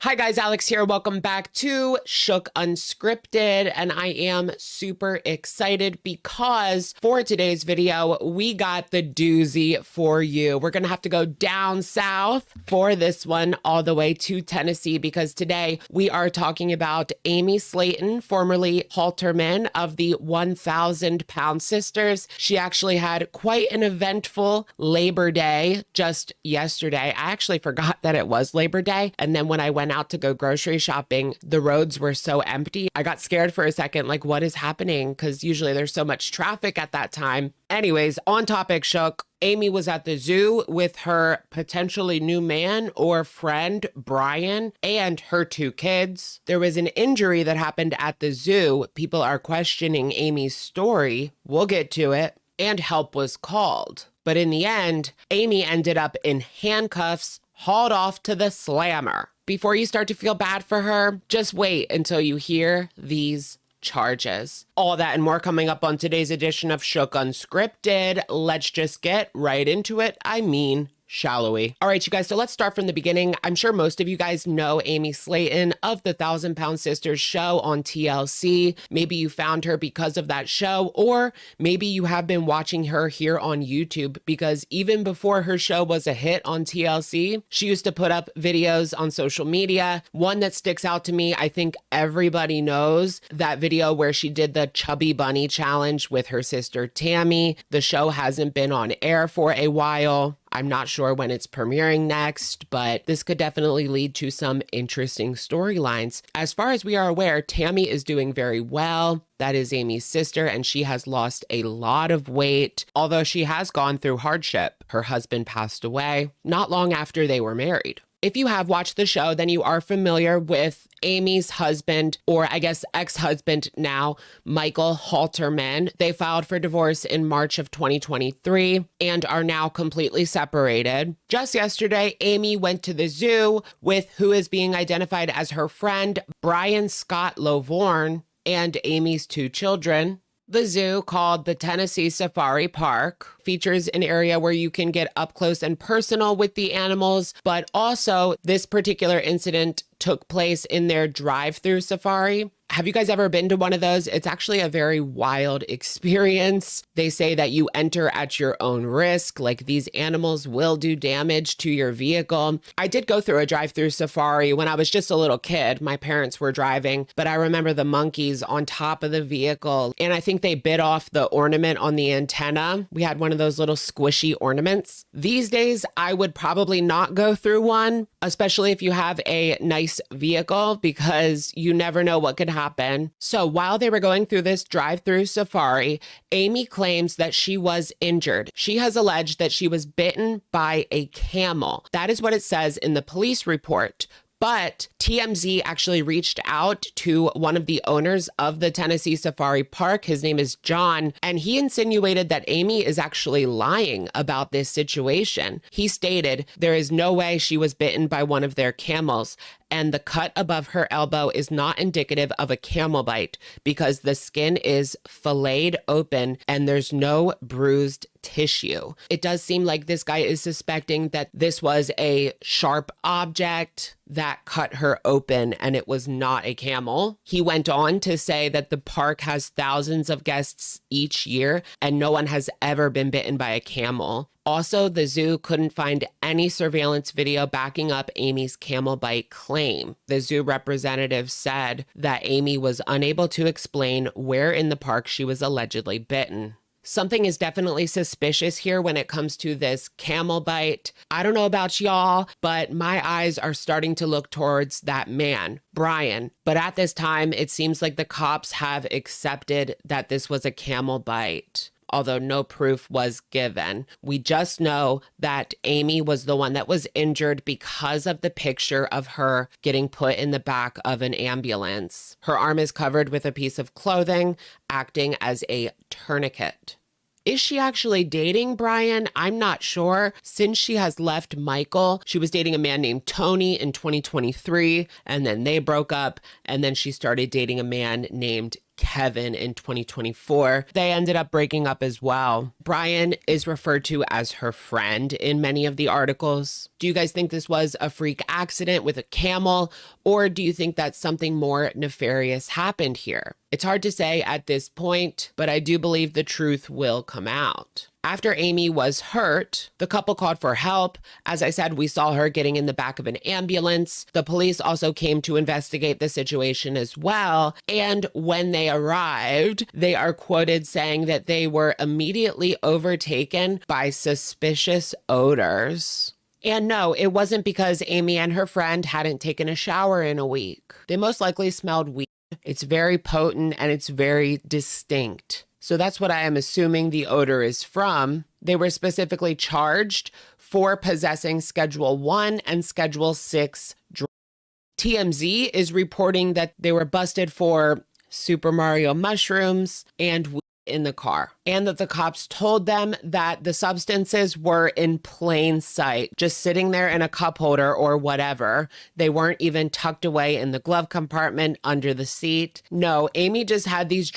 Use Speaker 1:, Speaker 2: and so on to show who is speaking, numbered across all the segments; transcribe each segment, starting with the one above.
Speaker 1: Hi guys, Alex here. Welcome back to Shook Unscripted, and I am super excited because for today's video, we got the doozy for you. We're gonna have to go down south for this one all the way to Tennessee because today we are talking about Amy Slaton, formerly Halterman of the 1,000-pound sisters. She actually had quite an eventful Labor Day just yesterday. I actually forgot that it was Labor Day, and then when I went out to go grocery shopping, the roads were so empty. I got scared for a second, like, what is happening? Because usually there's so much traffic at that time. Anyways, on topic, Shook. Amy was at the zoo with her potentially new man or friend, Brian, and her two kids. There was an injury that happened at the zoo. People are questioning Amy's story. We'll get to it. And help was called. But in the end, Amy ended up in handcuffs, hauled off to the slammer. Before you start to feel bad for her, just wait until you hear these charges. All that and more coming up on today's edition of Shook Unscripted. Let's just get right into it. Shall we? All right, you guys, so let's start from the beginning. I'm sure most of you guys know Amy Slaton of the 1,000-Pound Sisters show on TLC. Maybe you found her because of that show, or maybe you have been watching her here on YouTube because even before her show was a hit on TLC, she used to put up videos on social media. One that sticks out to me, I think everybody knows that video where she did the Chubby Bunny challenge with her sister Tammy. The show hasn't been on air for a while. I'm not sure when it's premiering next, but this could definitely lead to some interesting storylines. As far as we are aware, Tammy is doing very well. That is Amy's sister, and she has lost a lot of weight, although she has gone through hardship. Her husband passed away not long after they were married. If you have watched the show, then you are familiar with Amy's husband, or I guess ex-husband now, Michael Halterman. They filed for divorce in March of 2023 and are now completely separated. Just yesterday, Amy went to the zoo with who is being identified as her friend, Brian Scott Lovorn, and Amy's two children. The zoo, called the Tennessee Safari Park, features an area where you can get up close and personal with the animals, but also this particular incident took place in their drive-through safari. Have you guys ever been to one of those? It's actually a very wild experience. They say that you enter at your own risk, like these animals will do damage to your vehicle. I did go through a drive-through safari when I was just a little kid. My parents were driving, but I remember the monkeys on top of the vehicle, and I think they bit off the ornament on the antenna. We had one of those little squishy ornaments. These days, I would probably not go through one, especially if you have a nice vehicle, because you never know what could happen. So while they were going through this drive-through safari, Amy claims that she was injured. She has alleged that she was bitten by a camel. That is what it says in the police report. But TMZ actually reached out to one of the owners of the Tennessee Safari Park. His name is John, and he insinuated that Amy is actually lying about this situation. He stated there is no way she was bitten by one of their camels, and the cut above her elbow is not indicative of a camel bite because the skin is filleted open and there's no bruised tissue. It does seem like this guy is suspecting that this was a sharp object that cut her open and it was not a camel. He went on to say that the park has thousands of guests each year and no one has ever been bitten by a camel. Also, the zoo couldn't find any surveillance video backing up Amy's camel bite claim. The zoo representative said that Amy was unable to explain where in the park she was allegedly bitten. Something is definitely suspicious here when it comes to this camel bite. I don't know about y'all, but my eyes are starting to look towards that man, Brian. But at this time, it seems like the cops have accepted that this was a camel bite, although no proof was given. We just know that Amy was the one that was injured because of the picture of her getting put in the back of an ambulance. Her arm is covered with a piece of clothing, acting as a tourniquet. Is she actually dating Brian? I'm not sure. Since she has left Michael, she was dating a man named Tony in 2023, and then they broke up, and then she started dating a man named Kevin in 2024. They ended up breaking up as well. Brian is referred to as her friend in many of the articles. Do you guys think this was a freak accident with a camel, or do you think that something more nefarious happened here? It's hard to say at this point, but I do believe the truth will come out. After Amy was hurt, the couple called for help. As I said, we saw her getting in the back of an ambulance. The police also came to investigate the situation as well. And when they arrived, they are quoted saying that they were immediately overtaken by suspicious odors. And no, it wasn't because Amy and her friend hadn't taken a shower in a week. They most likely smelled weed. It's very potent and it's very distinct. So that's what I am assuming the odor is from. They were specifically charged for possessing Schedule 1 and Schedule 6 drugs. TMZ is reporting that they were busted for Super Mario mushrooms and weed in the car, and that the cops told them that the substances were in plain sight, just sitting there in a cup holder or whatever. They weren't even tucked away in the glove compartment under the seat. No, Amy just had these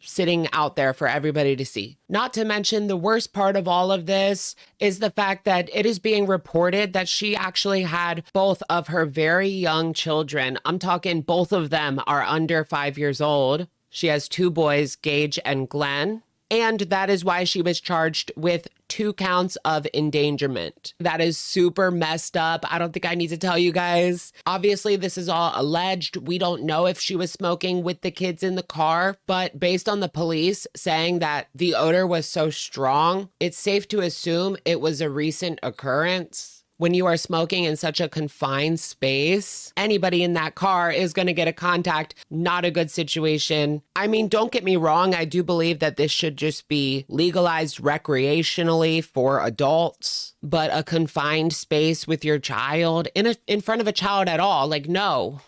Speaker 1: sitting out there for everybody to see. Not to mention, the worst part of all of this is the fact that it is being reported that she actually had both of her very young children. I'm talking both of them are under 5 years old. She has 2 boys, Gage and Glenn. And that is why she was charged with 2 counts of endangerment. That is super messed up. I don't think I need to tell you guys. Obviously, this is all alleged. We don't know if she was smoking with the kids in the car, but based on the police saying that the odor was so strong, it's safe to assume it was a recent occurrence. When you are smoking in such a confined space, anybody in that car is going to get a contact. Not a good situation. I mean, don't get me wrong. I do believe that this should just be legalized recreationally for adults, but a confined space with your child in front of a child at all, like, no.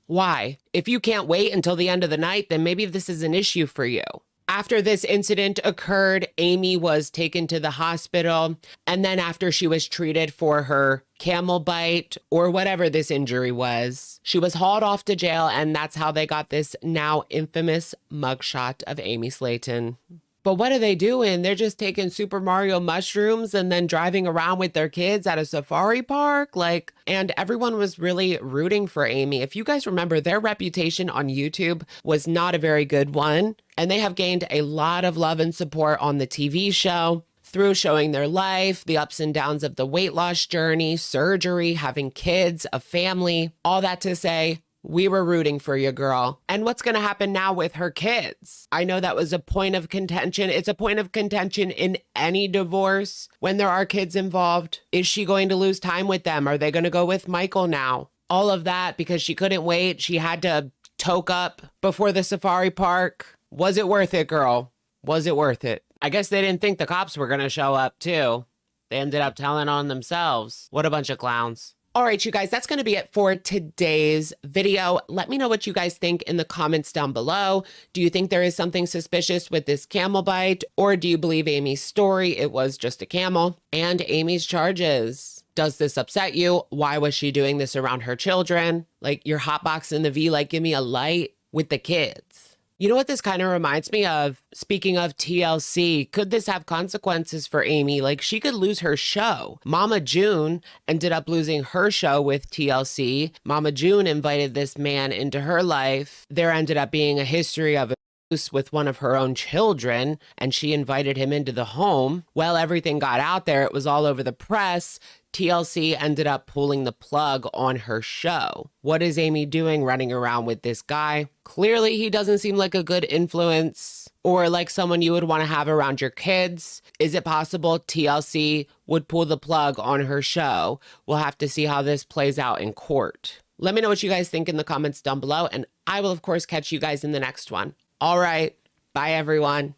Speaker 1: Why? If you can't wait until the end of the night, then maybe this is an issue for you. After this incident occurred, Amy was taken to the hospital, and then after she was treated for her camel bite or whatever this injury was, she was hauled off to jail, and that's how they got this now infamous mugshot of Amy Slaton. But what are they doing? They're just taking Super Mario mushrooms and then driving around with their kids at a safari park. And everyone was really rooting for Amy. If you guys remember, their reputation on YouTube was not a very good one. And they have gained a lot of love and support on the TV show through showing their life, the ups and downs of the weight loss journey, surgery, having kids, a family, all that to say, we were rooting for you, girl. And what's going to happen now with her kids? I know that was a point of contention. It's a point of contention in any divorce when there are kids involved. Is she going to lose time with them? Are they going to go with Michael now? All of that because she couldn't wait. She had to toke up before the safari park. Was it worth it, girl? Was it worth it? I guess they didn't think the cops were going to show up too. They ended up telling on themselves. What a bunch of clowns. All right, you guys, that's going to be it for today's video. Let me know what you guys think in the comments down below. Do you think there is something suspicious with this camel bite, or do you believe Amy's story? It was just a camel. And Amy's charges. Does this upset you? Why was she doing this around her children? Like, you're hotboxing the V, like, give me a light with the kids. You know what this kind of reminds me of? Speaking of TLC, could this have consequences for Amy? Like, she could lose her show. Mama June ended up losing her show with TLC. Mama June invited this man into her life. There ended up being a history of abuse with one of her own children, and she invited him into the home. Well, everything got out there. It was all over the press. TLC ended up pulling the plug on her show. What is Amy doing running around with this guy? Clearly, he doesn't seem like a good influence or like someone you would want to have around your kids. Is it possible TLC would pull the plug on her show? We'll have to see how this plays out in court. Let me know what you guys think in the comments down below, and I will, of course, catch you guys in the next one. All right. Bye, everyone.